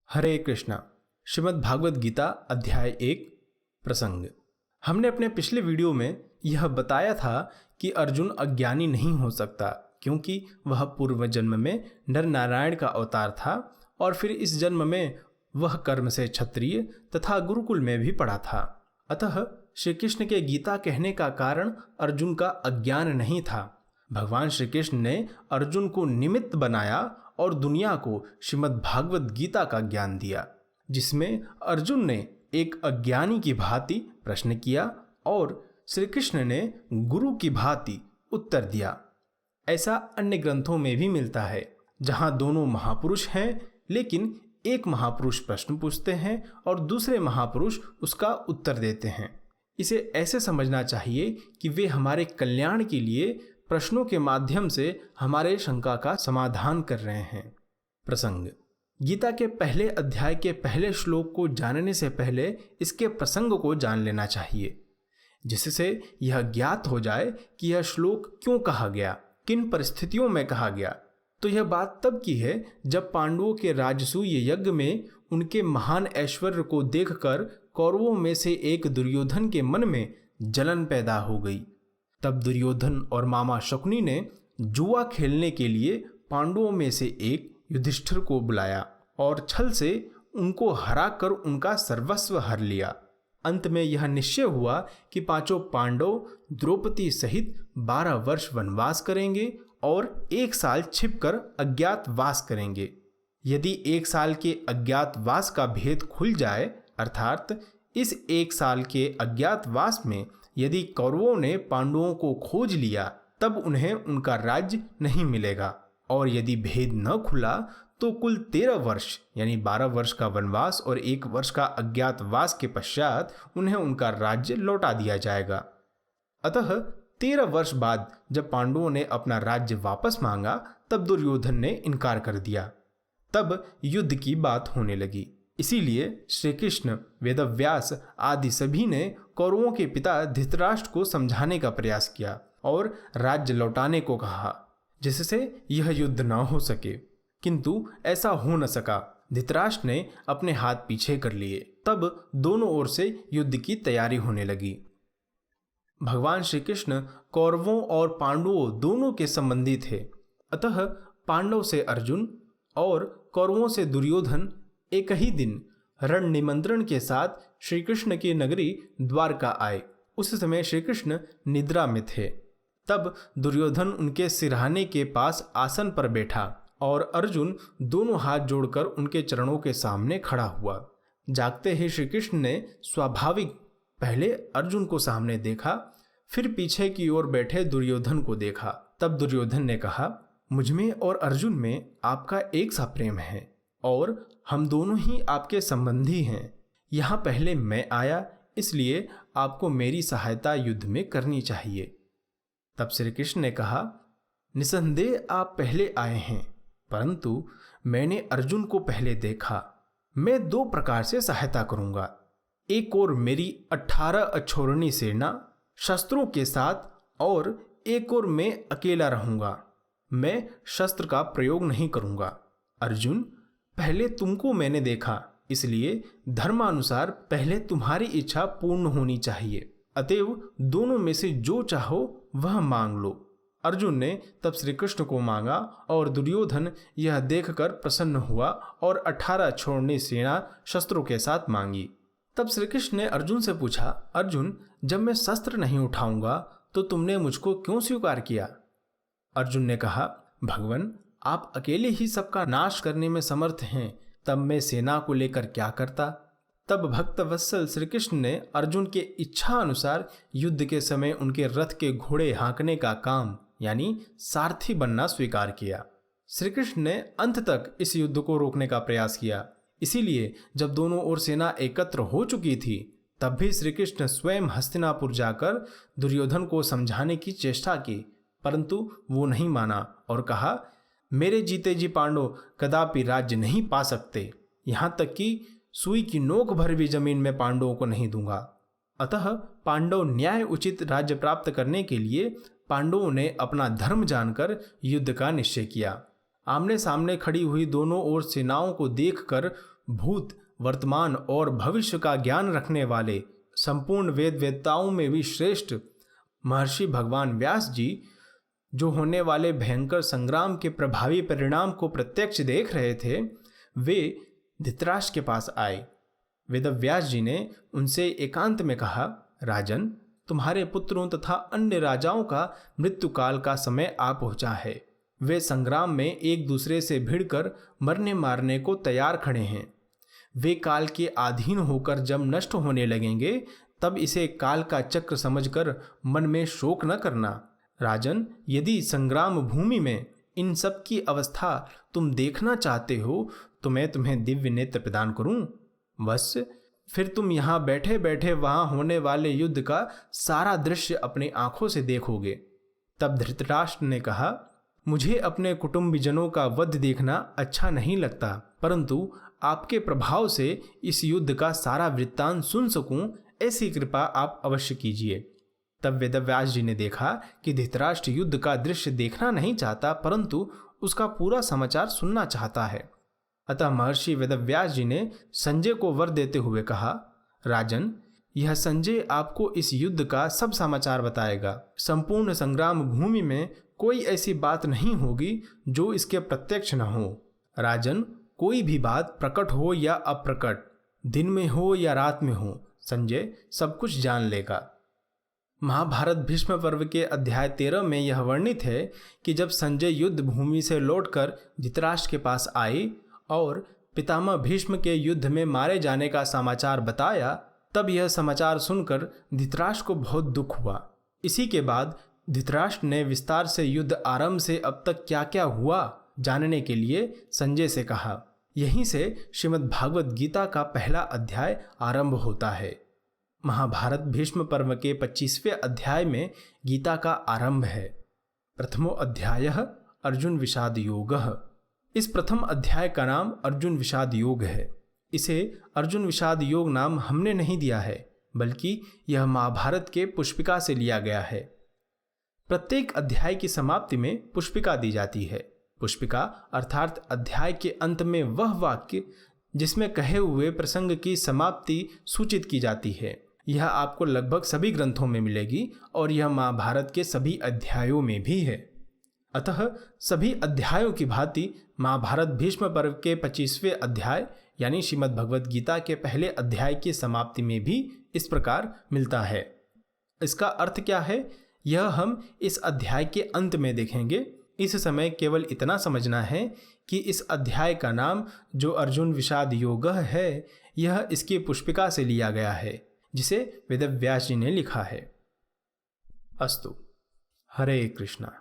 हरे कृष्णा। श्रीमद् भागवत गीता अध्याय 1 प्रसंग। हमने अपने पिछले वीडियो में यह बताया था कि अर्जुन अज्ञानी नहीं हो सकता क्योंकि वह पूर्व जन्म में नर नारायण का अवतार था और फिर इस जन्म में वह कर्म से क्षत्रिय तथा गुरुकुल में भी पढ़ा था। अतः श्री कृष्ण के गीता कहने का कारण अर्जुन का अज्ञान नहीं था। भगवान श्री कृष्ण ने अर्जुन को निमित्त बनाया और दुनिया को श्रीमद् भागवत गीता का ज्ञान दिया, जिसमें अर्जुन ने एक अज्ञानी की भांति प्रश्न किया और श्री कृष्ण ने गुरु की भांति उत्तर दिया। ऐसा अन्य ग्रंथों में भी मिलता है, जहां दोनों महापुरुष हैं, लेकिन एक महापुरुष प्रश्न पूछते हैं और दूसरे महापुरुष उसका उत्तर देते हैं। इसे ऐसे समझना चाहिए कि वे हमारे कल्याण के लिए प्रश्नों के माध्यम से हमारे शंका का समाधान कर रहे हैं। प्रसंग। गीता के पहले अध्याय के पहले श्लोक को जानने से पहले इसके प्रसंग को जान लेना चाहिए, जिससे यह ज्ञात हो जाए कि यह श्लोक क्यों कहा गया, किन परिस्थितियों में कहा गया। तो यह बात तब की है जब पांडवों के राजसूय यज्ञ में उनके महान ऐश्वर्य को देखकर कौरवों में से एक दुर्योधन के मन में जलन पैदा हो गई। तब दुर्योधन और मामा शकुनी ने जुआ खेलने के लिए पांडवों में से एक युधिष्ठिर को बुलाया और छल से उनको हराकर उनका सर्वस्व हर लिया। अंत में यह निश्चय हुआ कि पांचों पांडव द्रौपदी सहित 12 वर्ष वनवास करेंगे और 1 साल छिपकर अज्ञातवास करेंगे। यदि 1 साल के अज्ञातवास का भेद खुल जाए, अर्थात इस 1 साल के अज्ञातवास में यदि कौरवों ने पांडवों को खोज लिया, तब उन्हें उनका राज्य नहीं मिलेगा, और यदि भेद न खुला तो कुल 13 वर्ष यानी 12 वर्ष का वनवास और 1 वर्ष का अज्ञातवास के पश्चात उन्हें उनका राज्य लौटा दिया जाएगा। अतः 13 वर्ष बाद जब पांडवों ने अपना राज्य वापस मांगा, तब दुर्योधन ने इनकार कर दिया। तब युद्ध की बात होने लगी। इसीलिए श्री कृष्ण, वेदव्यास आदि सभी ने कौरवों के पिता धृतराष्ट्र को समझाने का प्रयास किया और राज्य लौटाने को कहा, जिससे यह युद्ध न हो सके। किंतु ऐसा हो न सका। धृतराष्ट्र ने अपने हाथ पीछे कर लिए। तब दोनों ओर से युद्ध की तैयारी होने लगी। भगवान श्री कृष्ण कौरवों और पांडवों दोनों के संबंधी थे। अतः पांडव से अर्जुन और कौरवों से दुर्योधन एक ही दिन रण निमंत्रण के साथ श्री कृष्ण की नगरी द्वारका आए। उस समय श्री कृष्ण निद्रा में थे। तब दुर्योधन उनके सिरहाने के पास आसन पर बैठा और अर्जुन दोनों हाथ जोड़कर उनके चरणों के सामने खड़ा हुआ। जागते ही श्री कृष्ण ने स्वाभाविक पहले अर्जुन को सामने देखा, फिर पीछे की ओर बैठे दुर्योधन को देखा। तब दुर्योधन ने कहा, मुझमें और अर्जुन में आपका एक सा प्रेम है और हम दोनों ही आपके संबंधी हैं। यहाँ पहले मैं आया, इसलिए आपको मेरी सहायता युद्ध में करनी चाहिए। तब श्री कृष्ण ने कहा, निसंदेह आप पहले आए हैं, परंतु मैंने अर्जुन को पहले देखा। मैं 2 प्रकार से सहायता करूंगा। एक और मेरी 18 अक्षौहिणी सेना शस्त्रों के साथ और एक और मैं अकेला रहूंगा। मैं शस्त्र का प्रयोग नहीं करूंगा। अर्जुन, पहले तुमको मैंने देखा, इसलिए धर्मानुसार पहले तुम्हारी इच्छा पूर्ण होनी चाहिए। अतएव दोनों में से जो चाहो वह मांग लो। अर्जुन ने तब श्री कृष्ण को मांगा और दुर्योधन यह देखकर प्रसन्न हुआ और 18 अक्षौहिणी सेना शस्त्रों के साथ मांगी। तब श्री कृष्ण ने अर्जुन से पूछा, अर्जुन, जब मैं शस्त्र नहीं उठाऊंगा तो तुमने मुझको क्यों स्वीकार किया? अर्जुन ने कहा, भगवान, आप अकेले ही सबका नाश करने में समर्थ हैं, तब मैं सेना को लेकर क्या करता? तब भक्त वत्सल श्री कृष्ण ने अर्जुन के इच्छा अनुसार युद्ध के समय उनके रथ के घोड़े हाँकने का काम यानी सारथी बनना स्वीकार किया। श्री कृष्ण ने अंत तक इस युद्ध को रोकने का प्रयास किया। इसीलिए जब दोनों ओर सेना एकत्र हो चुकी थी, तब भी श्री कृष्ण स्वयं हस्तिनापुर जाकर दुर्योधन को समझाने की चेष्टा की, परंतु वो नहीं माना और कहा, मेरे जीते जी पांडव कदापि राज्य नहीं पा सकते। यहाँ तक कि सुई की नोक भर भी जमीन में पांडवों को नहीं दूंगा। अतः पांडव न्याय उचित राज्य प्राप्त करने के लिए पांडवों ने अपना धर्म जानकर युद्ध का निश्चय किया। आमने सामने खड़ी हुई दोनों ओर सेनाओं को देखकर भूत, वर्तमान और भविष्य का ज्ञान रखने वाले, संपूर्ण वेद वेदताओं में भी श्रेष्ठ महर्षि भगवान व्यास जी, जो होने वाले भयंकर संग्राम के प्रभावी परिणाम को प्रत्यक्ष देख रहे थे, वे धृतराष्ट्र के पास आए। वेदव्यास जी ने उनसे एकांत में कहा, राजन, तुम्हारे पुत्रों तथा अन्य राजाओं का मृत्यु काल का समय आ पहुंचा है। वे संग्राम में एक दूसरे से भिड़कर मरने मारने को तैयार खड़े हैं। वे काल के अधीन होकर जब नष्ट होने लगेंगे, तब इसे काल का चक्र समझकर मन में शोक न करना। राजन, यदि संग्राम भूमि में इन सब की अवस्था तुम देखना चाहते हो तो मैं तुम्हें दिव्य नेत्र प्रदान करूं। बस फिर तुम यहाँ बैठे बैठे वहां होने वाले युद्ध का सारा दृश्य अपनी आंखों से देखोगे। तब धृतराष्ट्र ने कहा, मुझे अपने कुटुंबीजनों का वध देखना अच्छा नहीं लगता, परंतु आपके प्रभाव से इस युद्ध का सारा वृत्तांत सुन सकूं, ऐसी कृपा आप अवश्य कीजिए। तब वेदव्यास जी ने देखा कि धृतराष्ट्र युद्ध का दृश्य देखना नहीं चाहता, परंतु उसका पूरा समाचार सुनना चाहता है। अतः महर्षि वेदव्यास जी ने संजय को वर देते हुए कहा, राजन, यह संजय आपको इस युद्ध का सब समाचार बताएगा। संपूर्ण संग्राम भूमि में कोई ऐसी बात नहीं होगी जो इसके प्रत्यक्ष न हो। राजन, कोई भी बात प्रकट हो या अप्रकट, दिन में हो या रात में हो, संजय सब कुछ जान लेगा। महाभारत भीष्म पर्व के अध्याय 13 में यह वर्णित है कि जब संजय युद्ध भूमि से लौटकर धृतराष्ट्र के पास आए और पितामह भीष्म के युद्ध में मारे जाने का समाचार बताया, तब यह समाचार सुनकर धृतराष्ट्र को बहुत दुख हुआ। इसी के बाद धृतराष्ट्र ने विस्तार से युद्ध आरंभ से अब तक क्या क्या हुआ जानने के लिए संजय से कहा। यहीं से श्रीमद् भागवत गीता का पहला अध्याय आरंभ होता है। महाभारत भीष्म पर्व के 25वें अध्याय में गीता का आरंभ है। प्रथमो अध्यायः अर्जुन विषाद योगः। इस प्रथम अध्याय का नाम अर्जुन विषाद योग है। इसे अर्जुन विषाद योग नाम हमने नहीं दिया है, बल्कि यह महाभारत के पुष्पिका से लिया गया है। प्रत्येक अध्याय की समाप्ति में पुष्पिका दी जाती है। पुष्पिका अर्थात अध्याय के अंत में वह वाक्य जिसमें कहे हुए प्रसंग की समाप्ति सूचित की जाती है। यह आपको लगभग सभी ग्रंथों में मिलेगी और यह महाभारत के सभी अध्यायों में भी है। अतः सभी अध्यायों की भांति महाभारत भीष्म पर्व के 25वें अध्याय यानी श्रीमद् भगवद गीता के पहले अध्याय की समाप्ति में भी इस प्रकार मिलता है। इसका अर्थ क्या है, यह हम इस अध्याय के अंत में देखेंगे। इस समय केवल इतना समझना है कि इस अध्याय का नाम जो अर्जुन विषाद योगः है, यह इसकी पुष्पिका से लिया गया है जिसे वेदव्यास जी ने लिखा है। अस्तु। हरे कृष्णा।